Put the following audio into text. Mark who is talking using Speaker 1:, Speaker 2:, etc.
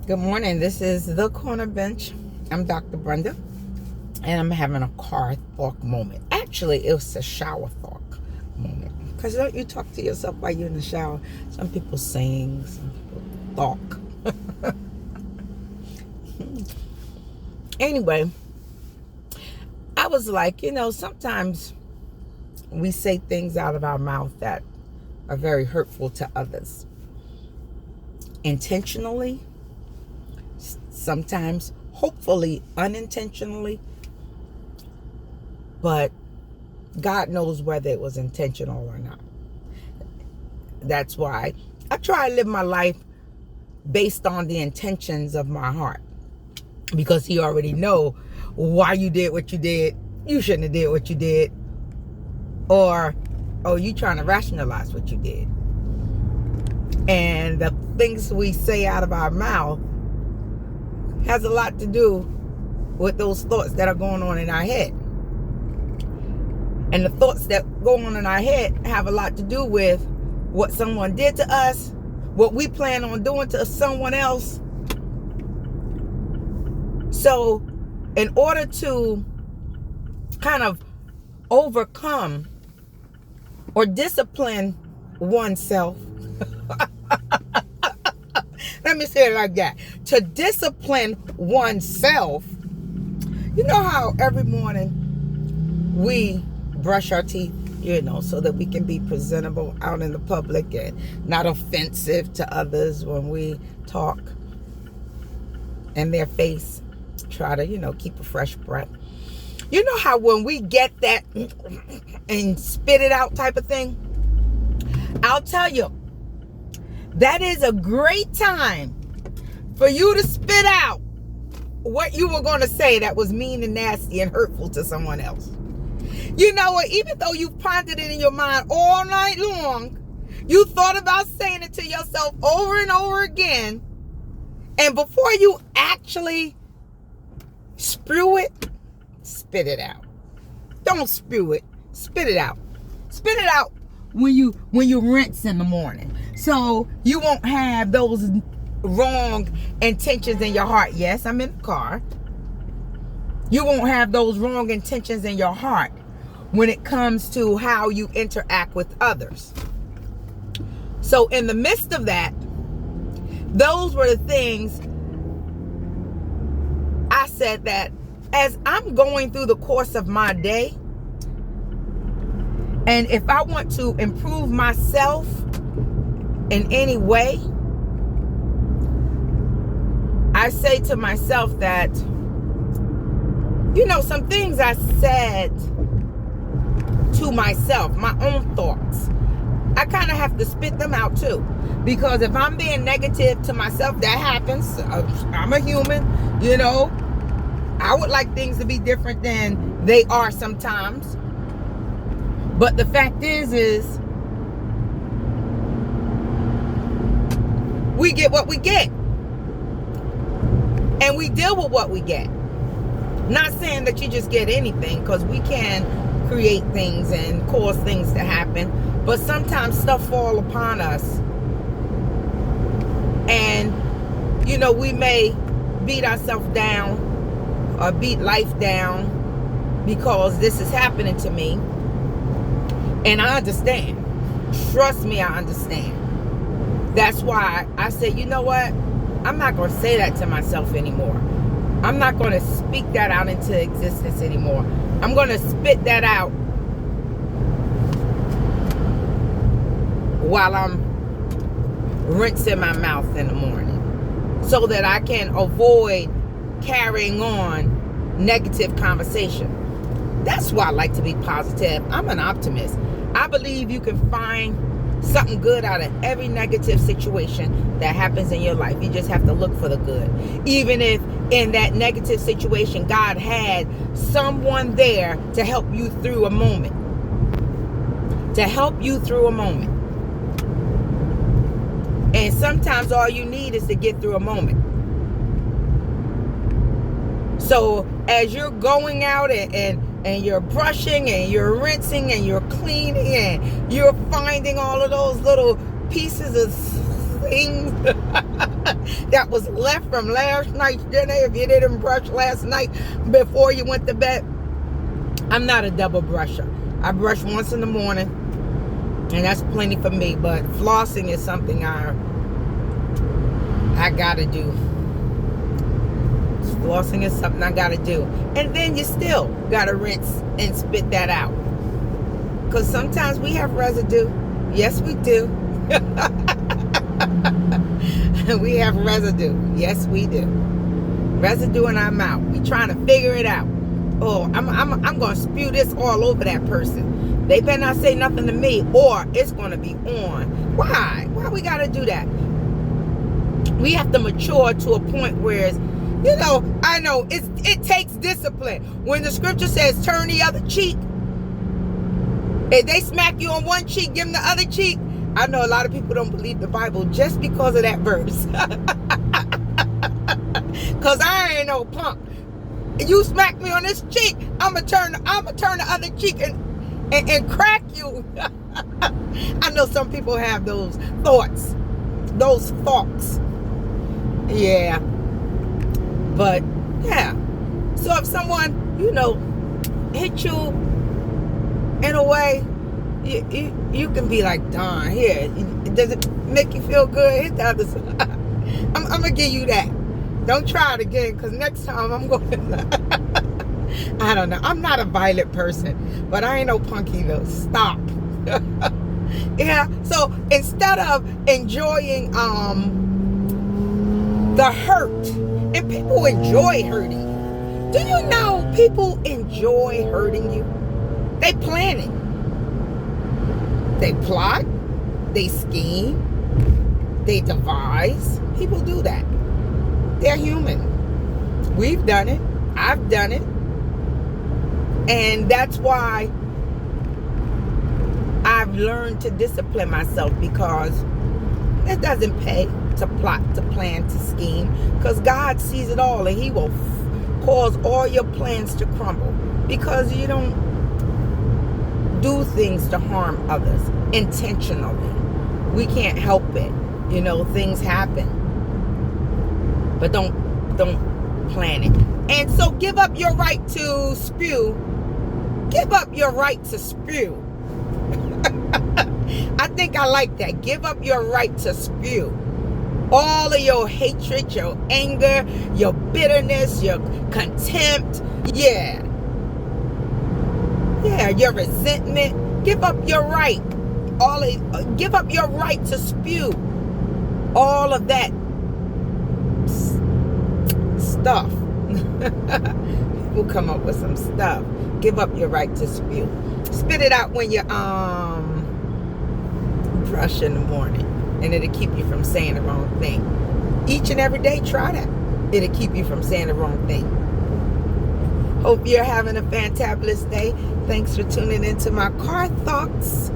Speaker 1: Good morning. This is The Corner Bench. I'm Dr. Brenda, and I'm having a car thought moment. Actually, it was a shower thought moment. Because don't you talk to yourself while you're in the shower? Some people sing, some people talk. Anyway, I was like, sometimes we say things out of our mouth that are very hurtful to others. Intentionally, sometimes hopefully unintentionally, but God knows whether it was intentional or not. That's why I try to live my life based on the intentions of my heart, because he already know why you did what you did. You shouldn't have did what you did, or you trying to rationalize what you did. And the things we say out of our mouth has a lot to do with those thoughts that are going on in our head. And the thoughts that go on in our head have a lot to do with what someone did to us, what we plan on doing to someone else. So in order to kind of overcome or discipline oneself, let me say it like that. To discipline oneself, you know how every morning we brush our teeth, so that we can be presentable out in the public and not offensive to others when we talk in their face. Try to, keep a fresh breath. You know how when we get that and spit it out type of thing? I'll tell you, that is a great time for you to spit out what you were going to say that was mean and nasty and hurtful to someone else. You know what? Even though you pondered it in your mind all night long, you thought about saying it to yourself over and over again. And before you actually spew it, spit it out. Don't spew it. Spit it out. Spit it out when you rinse in the morning, so you won't have those wrong intentions in your heart. Yes, I'm in the car. You won't have those wrong intentions in your heart when it comes to how you interact with others. So in the midst of that, those were the things I said that as I'm going through the course of my day, and if I want to improve myself in any way, I say to myself that, some things I said to myself, my own thoughts, I kind of have to spit them out too. Because if I'm being negative to myself, that happens. I'm a human, I would like things to be different than they are sometimes. But the fact is we get what we get. And we deal with what we get. Not saying that you just get anything, because we can create things and cause things to happen. But sometimes stuff falls upon us. And, we may beat ourselves down or beat life down because this is happening to me. And I understand. Trust me, I understand. That's why I said, you know what? I'm not going to say that to myself anymore. I'm not going to speak that out into existence anymore. I'm going to spit that out while I'm rinsing my mouth in the morning, so that I can avoid carrying on negative conversation. That's why I like to be positive. I'm an optimist. I believe you can find something good out of every negative situation that happens in your life. You just have to look for the good. Even if in that negative situation, God had someone there to help you through a moment. To help you through a moment. And sometimes all you need is to get through a moment. So as you're going out and you're brushing and you're rinsing and you're cleaning and you're finding all of those little pieces of things that was left from last night's dinner, if you didn't brush last night before you went to bed. I'm not a double brusher. I brush once in the morning, and that's plenty for me. But flossing is something I gotta do. Flossing is something I gotta do. And then you still gotta rinse and spit that out. Because sometimes we have residue. Yes, we do. We have residue. Yes, we do. Residue in our mouth. We trying to figure it out. Oh, I'm gonna spew this all over that person. They better not say nothing to me, or it's gonna be on. Why? Why we gotta do that? We have to mature to a point where it's, you know, I know it takes discipline. When the scripture says turn the other cheek, if they smack you on one cheek, give them the other cheek. I know a lot of people don't believe the Bible just because of that verse. Cause I ain't no punk. You smack me on this cheek, I'ma turn the other cheek and crack you. I know some people have those thoughts, those thoughts. Yeah. But yeah. So if someone, you know, hit you in a way, you can be like, darn, here, does it make you feel good? Hit the other side. I'm gonna give you that. Don't try it again, because next time I'm going to, I don't know. I'm not a violent person, but I ain't no punk either. Stop. Yeah. So instead of enjoying the hurt, and people enjoy hurting you. Do you know people enjoy hurting you? They plan it. They plot. They scheme. They devise. People do that. They're human. We've done it. I've done it. And that's why I've learned to discipline myself, because it doesn't pay to plot, to plan, to scheme, because God sees it all, and he will cause all your plans to crumble, because you don't do things to harm others intentionally. We can't help it. You know, things happen. But don't plan it. And so give up your right to spew. Give up your right to spew. I think I like that. Give up your right to spew. All of your hatred, your anger, your bitterness, your contempt. Yeah. Yeah, your resentment. Give up your right. Give up your right to spew. All of that stuff. People come up with some stuff. Give up your right to spew. Spit it out when you brush in the morning, and it'll keep you from saying the wrong thing. Each and every day, try that. It'll keep you from saying the wrong thing. Hope you're having a fantabulous day. Thanks for tuning into my car thoughts.